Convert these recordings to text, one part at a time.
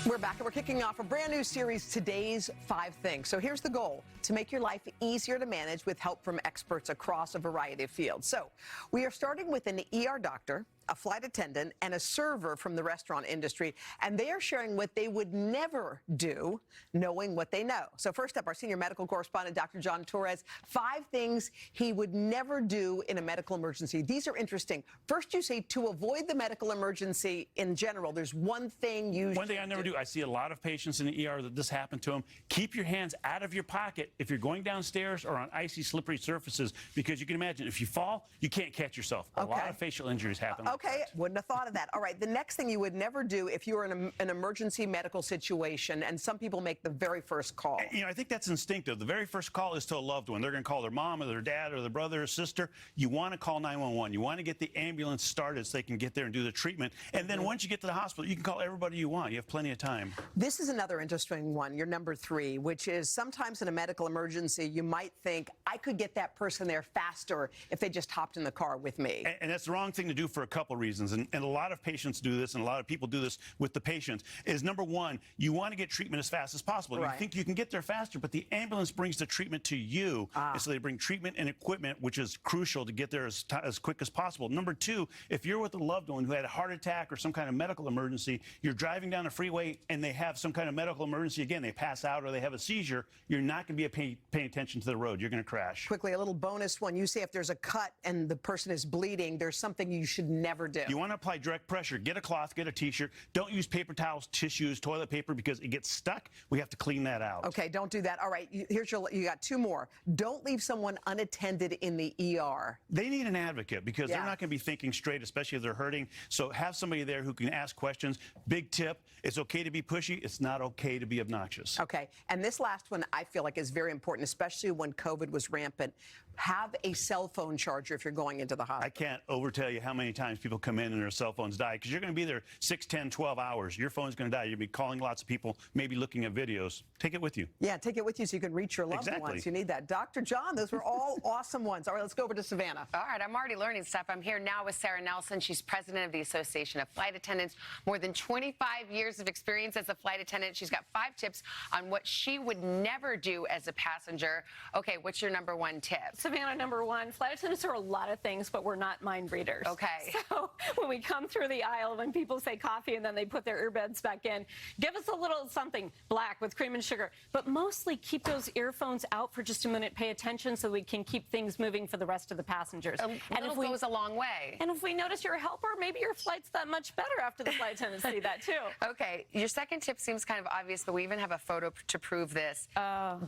We're back and we're kicking off a brand new series, Today's 5 Things. So here's the goal: to make your life easier to manage with help from experts across a variety of fields. So we are starting with an ER doctor, a flight attendant, and a server from the restaurant industry, and they are sharing what they would never do, knowing what they know. So first up, our senior medical correspondent, Dr. John Torres, 5 things he would never do in a medical emergency. These are interesting. First, you say to avoid the medical emergency in general, there's one thing you One thing I never do. I see a lot of patients in the ER that this happened to them. Keep your hands out of your pocket if you're going downstairs or on icy, slippery surfaces, because you can imagine if you fall, you can't catch yourself. A lot of facial injuries happen. Okay, wouldn't have thought of that. All right, the next thing you would never do if you were in an emergency medical situation, and some people make the very first call. You know, I think that's instinctive. The very first call is to a loved one. They're going to call their mom or their dad or their brother or sister. You want to call 911. You want to get the ambulance started so they can get there and do the treatment. And then once you get to the hospital, you can call everybody you want. You have plenty of time. This is another interesting one, your number 3, which is sometimes in a medical emergency, you might think, I could get that person there faster if they just hopped in the car with me. And that's the wrong thing to do for a couple reasons. And a lot of patients do this, and a lot of people do this with the patients, is number 1, you want to get treatment as fast as possible. Right. You think you can get there faster, but the ambulance brings the treatment to you. And so they bring treatment and equipment, which is crucial to get there as quick as possible. Number 2, if you're with a loved one who had a heart attack or some kind of medical emergency, you're driving down a freeway and they have some kind of medical emergency, again, they pass out or they have a seizure, you're not going to be paying attention to the road. You're going to crash. Quickly, a little bonus one. You say if there's a cut and the person is bleeding, there's something you should never do. You want to apply direct pressure. Get a cloth, get a T-shirt. Don't use paper towels, tissues, toilet paper, because it gets stuck. We have to clean that out. Okay, don't do that. All right, you got 2 more. Don't leave someone unattended in the ER. They need an advocate because they're not going to be thinking straight, especially if they're hurting. So have somebody there who can ask questions. Big tip, it's okay to be pushy. It's not okay to be obnoxious. Okay, and this last one I feel like is very important, especially when COVID was rampant. Have a cell phone charger if you're going into the hospital. I can't overtell you how many times people come in and their cell phones die, because you're going to be there 6, 10, 12 hours. Your phone's going to die. You'll be calling lots of people, maybe looking at videos. Take it with you. Yeah, take it with you so you can reach your loved ones. You need that. Dr. John, those were all awesome ones. All right, let's go over to Savannah. All right, I'm already learning stuff. I'm here now with Sara Nelson. She's president of the Association of Flight Attendants. More than 25 years of experience as a flight attendant. She's got 5 tips on what she would never do as a passenger. Okay, what's your number 1 tip? Savannah, number 1, flight attendants are a lot of things, but we're not mind readers. Okay. So when we come through the aisle, when people say coffee and then they put their earbuds back in, give us a little something black with cream and sugar. But mostly keep those earphones out for just a minute. Pay attention so we can keep things moving for the rest of the passengers. And if goes a long way. And if we notice you're a helper, maybe your flight's that much better after the flight attendants see that too. Okay, your second tip seems kind of obvious, but we even have a photo to prove this.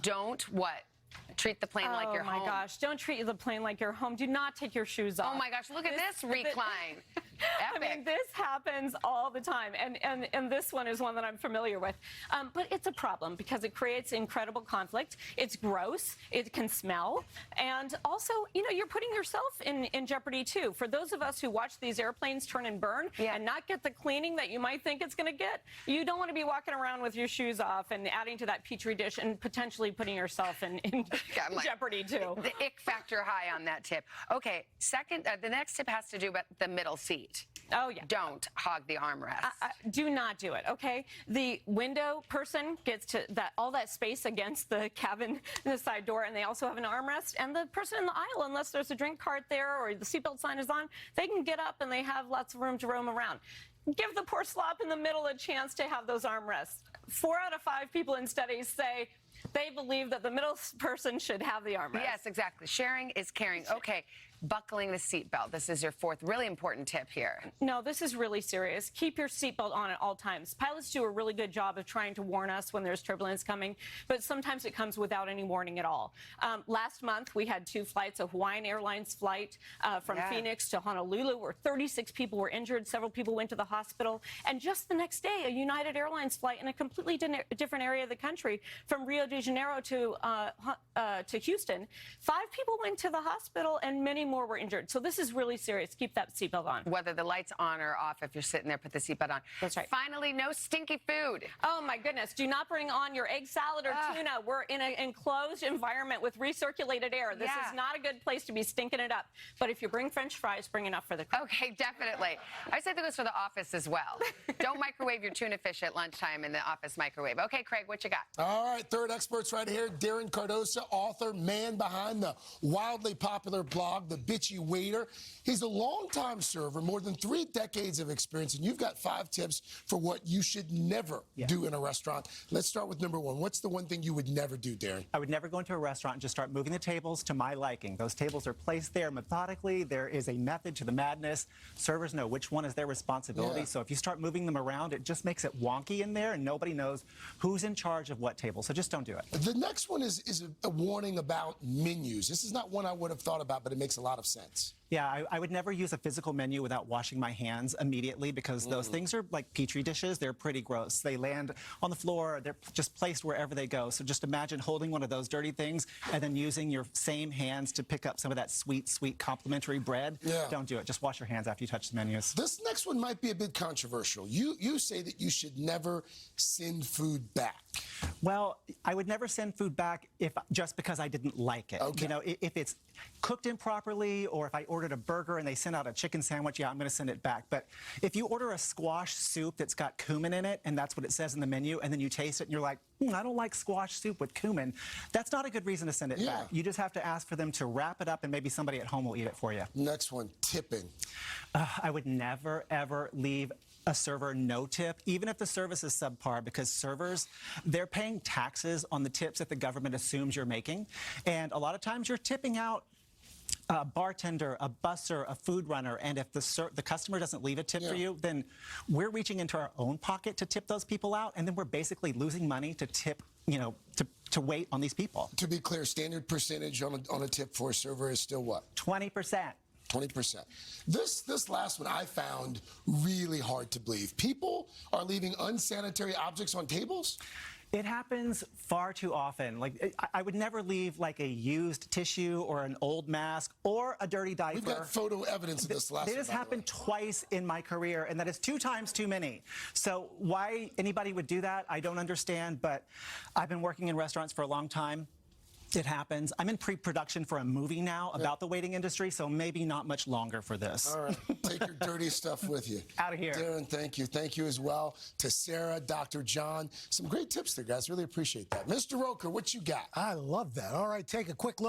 Don't what? Treat the plane like your home. Oh my gosh, don't treat the plane like your home. Do not take your shoes off. Oh my gosh, look at this recline. I mean, this happens all the time, and this one is one that I'm familiar with. But it's a problem because it creates incredible conflict. It's gross. It can smell. And also, you know, you're putting yourself in jeopardy, too. For those of us who watch these airplanes turn and burn and not get the cleaning that you might think it's going to get, you don't want to be walking around with your shoes off and adding to that petri dish and potentially putting yourself in jeopardy, too. The ick factor high on that tip. Okay, second, the next tip has to do with the middle seat. Oh, yeah. Don't hog the armrest. Do not do it, okay? The window person gets to all that space against the cabin, the side door, and they also have an armrest. And the person in the aisle, unless there's a drink cart there or the seatbelt sign is on, they can get up and they have lots of room to roam around. Give the poor slop in the middle a chance to have those armrests. 4 out of 5 people in studies say they believe that the middle person should have the armrest. Yes, exactly. Sharing is caring. Okay, buckling the seatbelt. This is your 4th really important tip here. No, this is really serious. Keep your seatbelt on at all times. Pilots do a really good job of trying to warn us when there's turbulence coming, but sometimes it comes without any warning at all. Last month, we had 2 flights, a Hawaiian Airlines flight from Phoenix to Honolulu, where 36 people were injured. Several people went to the hospital. And just the next day, a United Airlines flight in a completely different area of the country, from Rio de Janeiro to Houston. 5 people went to the hospital, and many many more were injured. So this is really serious. Keep that seatbelt on. Whether the light's on or off, if you're sitting there, put the seatbelt on. That's right. Finally, no stinky food. Oh, my goodness. Do not bring on your egg salad or tuna. We're in an enclosed environment with recirculated air. This is not a good place to be stinking it up. But if you bring French fries, bring enough for the crew. Okay, definitely. I say that goes for the office as well. Don't microwave your tuna fish at lunchtime in the office microwave. Okay, Craig, what you got? All right, third experts right here. Darren Cardosa, author, man behind the wildly popular blog, The Bitchy Waiter. He's a longtime server, more than 3 decades of experience, and you've got 5 tips for what you should never do in a restaurant. Let's start with number 1. What's the one thing you would never do, Darren? I would never go into a restaurant and just start moving the tables to my liking. Those tables are placed there methodically. There is a method to the madness. Servers know which one is their responsibility. So if you start moving them around, it just makes it wonky in there, and nobody knows who's in charge of what table. So just don't do it. The next one is a warning about menus. This is not one I would have thought about, but it makes a lot of sense. Yeah, I would never use a physical menu without washing my hands immediately, because those things are like Petri dishes. They're pretty gross. They land on the floor. They're just placed wherever they go. So just imagine holding one of those dirty things and then using your same hands to pick up some of that sweet, sweet complimentary bread. Don't do it. Just wash your hands after you touch the menus. This next one might be a bit controversial. You say that you should never send food back. Well, I would never send food back just because I didn't like it. Okay. You know, if it's cooked improperly, or if I ordered a burger and they sent out a chicken sandwich, I'm going to send it back. But if you order a squash soup that's got cumin in it, and that's what it says in the menu, and then you taste it and you're like, I don't like squash soup with cumin, that's not a good reason to send it back. You just have to ask for them to wrap it up, and maybe somebody at home will eat it for you. Next one, tipping. I would never, ever leave a server no tip, even if the service is subpar, because servers, they're paying taxes on the tips that the government assumes you're making. And a lot of times you're tipping out a bartender, a busser, a food runner, and if the customer doesn't leave a tip for you, then we're reaching into our own pocket to tip those people out, and then we're basically losing money to tip, you know, to wait on these people. To be clear, standard percentage on a tip for a server is still what? 20%. 20%. This last one I found really hard to believe. People are leaving unsanitary objects on tables? It happens far too often. Like, I would never leave like a used tissue or an old mask or a dirty diaper. We've got photo evidence of this last one. This happened twice in my career, and that is 2 times too many. So why anybody would do that, I don't understand, but I've been working in restaurants for a long time. It happens. I'm in pre-production for a movie now about the waiting industry, so maybe not much longer for this. All right. Take your dirty stuff with you. Out of here. Darren, thank you. Thank you as well to Sarah, Dr. John. Some great tips there, guys. Really appreciate that. Mr. Roker, what you got? I love that. All right, take a quick look.